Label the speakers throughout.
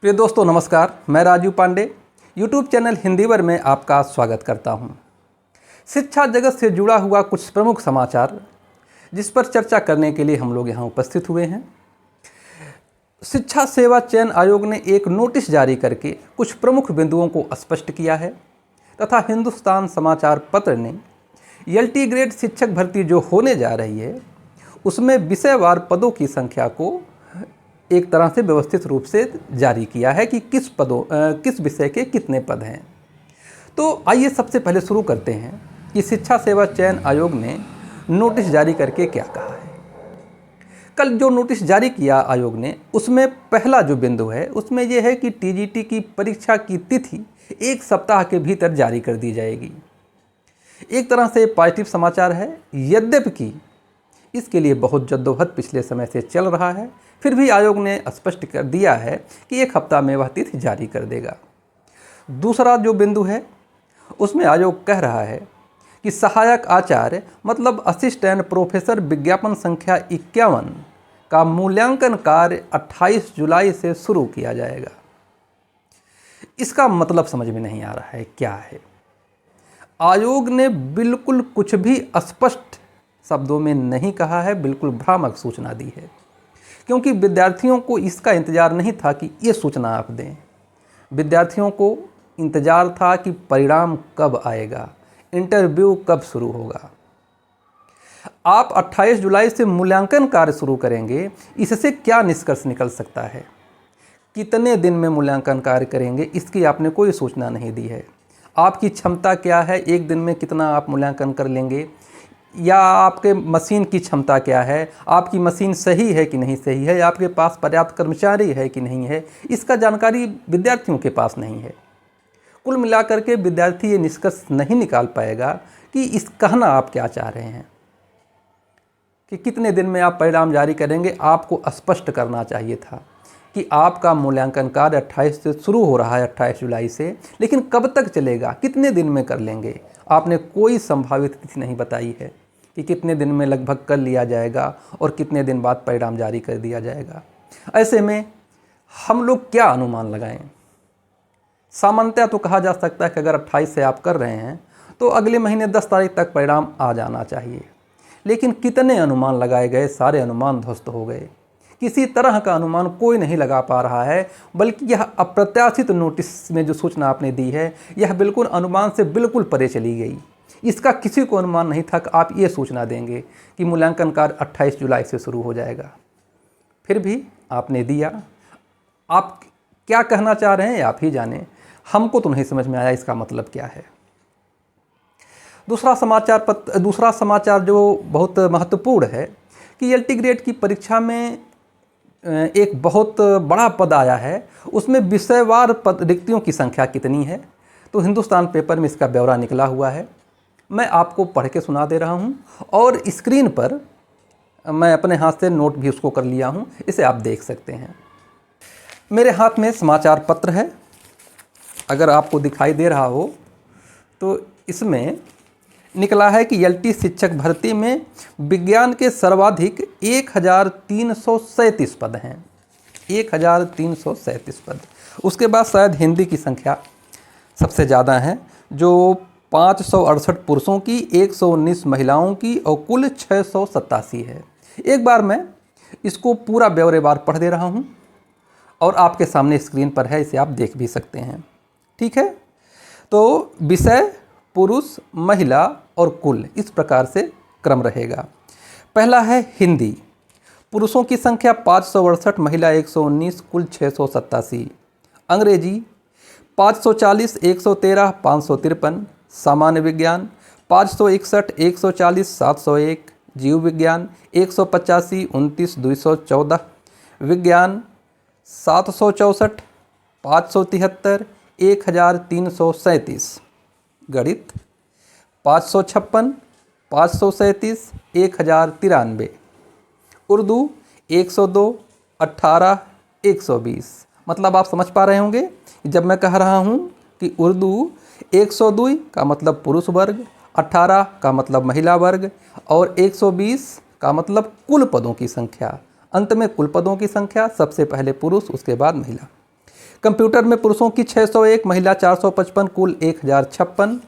Speaker 1: प्रिय दोस्तों नमस्कार, मैं राजू पांडे यूट्यूब चैनल हिंदीवर में आपका स्वागत करता हूं। शिक्षा जगत से जुड़ा हुआ कुछ प्रमुख समाचार जिस पर चर्चा करने के लिए हम लोग यहां उपस्थित हुए हैं। शिक्षा सेवा चयन आयोग ने एक नोटिस जारी करके कुछ प्रमुख बिंदुओं को स्पष्ट किया है तथा हिंदुस्तान समाचार पत्र ने एलटी ग्रेड शिक्षक भर्ती जो होने जा रही है उसमें विषयवार पदों की संख्या को एक तरह से व्यवस्थित रूप से जारी किया है कि किस विषय के कितने पद हैं। तो आइए सबसे पहले शुरू करते हैं कि शिक्षा सेवा चयन आयोग ने नोटिस जारी करके क्या कहा है। कल जो नोटिस जारी किया आयोग ने उसमें पहला जो बिंदु है उसमें यह है कि टीजीटी की परीक्षा की तिथि 1 सप्ताह के भीतर जारी कर दी जाएगी। एक तरह से पॉजिटिव समाचार है, यद्यपि इसके लिए बहुत जद्दोजहद पिछले समय से चल रहा है, फिर भी आयोग ने स्पष्ट कर दिया है कि 1 हफ्ता में वह तिथि जारी कर देगा। दूसरा जो बिंदु है उसमें आयोग कह रहा है कि सहायक आचार्य मतलब असिस्टेंट प्रोफेसर विज्ञापन संख्या 51 का मूल्यांकन कार्य 28 जुलाई से शुरू किया जाएगा। इसका मतलब समझ में नहीं आ रहा है क्या है। आयोग ने बिल्कुल कुछ भी स्पष्ट शब्दों में नहीं कहा है, बिल्कुल भ्रामक सूचना दी है, क्योंकि विद्यार्थियों को इसका इंतज़ार नहीं था कि ये सूचना आप दें। विद्यार्थियों को इंतज़ार था कि परिणाम कब आएगा, इंटरव्यू कब शुरू होगा। आप 28 जुलाई से मूल्यांकन कार्य शुरू करेंगे, इससे क्या निष्कर्ष निकल सकता है, कितने दिन में मूल्यांकन कार्य करेंगे, इसकी आपने कोई सूचना नहीं दी है। आपकी क्षमता क्या है, एक दिन में कितना आप मूल्यांकन कर लेंगे, या आपके मशीन की क्षमता क्या है, आपकी मशीन सही है कि नहीं सही है, आपके पास पर्याप्त कर्मचारी है कि नहीं है, इसका जानकारी विद्यार्थियों के पास नहीं है। कुल मिलाकर के विद्यार्थी ये निष्कर्ष नहीं निकाल पाएगा कि इस कहना आप क्या चाह रहे हैं कि कितने दिन में आप परिणाम जारी करेंगे। आपको स्पष्ट करना चाहिए था कि आपका मूल्यांकन कार्य 28 से शुरू हो रहा है, 28 जुलाई से, लेकिन कब तक चलेगा, कितने दिन में कर लेंगे। आपने कोई संभावित तिथि नहीं बताई है कि कितने दिन में लगभग कर लिया जाएगा और कितने दिन बाद परिणाम जारी कर दिया जाएगा। ऐसे में हम लोग क्या अनुमान लगाएं। सामान्यतः तो कहा जा सकता है कि अगर 28 से आप कर रहे हैं तो अगले महीने 10 तारीख तक परिणाम आ जाना चाहिए, लेकिन कितने अनुमान लगाए गए, सारे अनुमान ध्वस्त हो गए। किसी तरह का अनुमान कोई नहीं लगा पा रहा है, बल्कि यह अप्रत्याशित नोटिस में जो सूचना आपने दी है यह बिल्कुल अनुमान से बिल्कुल परे चली गई। इसका किसी को अनुमान नहीं था कि आप ये सूचना देंगे कि मूल्यांकन कार्य 28 जुलाई से शुरू हो जाएगा। फिर भी आपने दिया। आप क्या कहना चाह रहे हैं आप ही जाने, हमको तो नहीं समझ में आया इसका मतलब क्या है। दूसरा समाचार जो बहुत महत्वपूर्ण है कि एलटी ग्रेड की परीक्षा में एक बहुत बड़ा पद आया है, उसमें विषयवार पद रिक्तियों की संख्या कितनी है। तो हिंदुस्तान पेपर में इसका ब्यौरा निकला हुआ है, मैं आपको पढ़ के सुना दे रहा हूं, और स्क्रीन पर मैं अपने हाथ से नोट भी उसको कर लिया हूं, इसे आप देख सकते हैं। मेरे हाथ में समाचार पत्र है, अगर आपको दिखाई दे रहा हो तो इसमें निकला है कि एलटी शिक्षक भर्ती में विज्ञान के सर्वाधिक 1337 पद हैं, 1337 पद। उसके बाद शायद हिंदी की संख्या सबसे ज़्यादा है, जो 568 पुरुषों की, 119 महिलाओं की और कुल 687 है। एक बार मैं इसको पूरा ब्यौरेवार पढ़ दे रहा हूँ और आपके सामने स्क्रीन पर है, इसे आप देख भी सकते हैं। ठीक है, तो विषय, पुरुष, महिला और कुल, इस प्रकार से क्रम रहेगा। पहला है हिंदी, पुरुषों की संख्या 568, महिला 119, कुल 687। अंग्रेजी 540, 113, 553। सामान्य विज्ञान 561, 140, 701। जीव विज्ञान 185, 29, 214। विज्ञान 764, 573, 1337। गणित 556, 537, 1093। उर्दू 102, 18, 120। मतलब आप समझ पा रहे होंगे जब मैं कह रहा हूँ कि उर्दू 102 का मतलब पुरुष वर्ग, 18 का मतलब महिला वर्ग और 120 का मतलब कुल पदों की संख्या। अंत में कुल पदों की संख्या, सबसे पहले पुरुष उसके बाद महिला। कंप्यूटर में पुरुषों की 601, महिला 455, कुल 1056।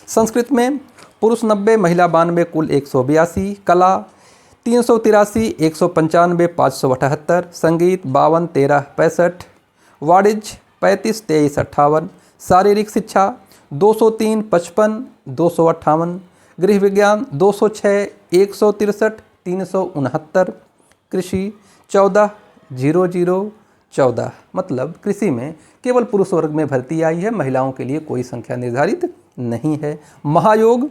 Speaker 1: संस्कृत में पुरुष 90, महिला 92, कुल 182। कला 383, 195, 578। संगीत 52, 13, 65। वाणिज्य 35, 23, 58। शारीरिक शिक्षा 203, 55, 258। गृह विज्ञान 206, 163, 369। कृषि 14, 00, 14। मतलब कृषि में केवल पुरुष वर्ग में भर्ती आई है, महिलाओं के लिए कोई संख्या निर्धारित नहीं है। महायोग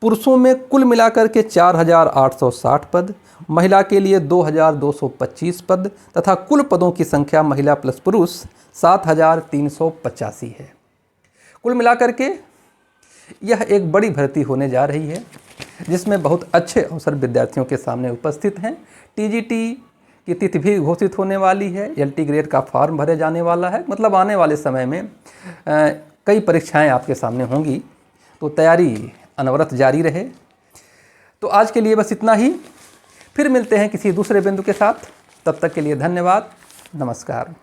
Speaker 1: पुरुषों में कुल मिलाकर के 4860 पद, महिला के लिए 2225 पद तथा कुल पदों की संख्या महिला प्लस पुरुष 7385 है। कुल मिलाकर के यह एक बड़ी भर्ती होने जा रही है, जिसमें बहुत अच्छे अवसर विद्यार्थियों के सामने उपस्थित हैं। टीजीटी की तिथि भी घोषित होने वाली है, एलटी ग्रेड का फॉर्म भरे जाने वाला है। मतलब आने वाले समय में कई परीक्षाएं आपके सामने होंगी, तो तैयारी अनवरत जारी रहे। तो आज के लिए बस इतना ही, फिर मिलते हैं किसी दूसरे बिंदु के साथ। तब तक के लिए धन्यवाद, नमस्कार।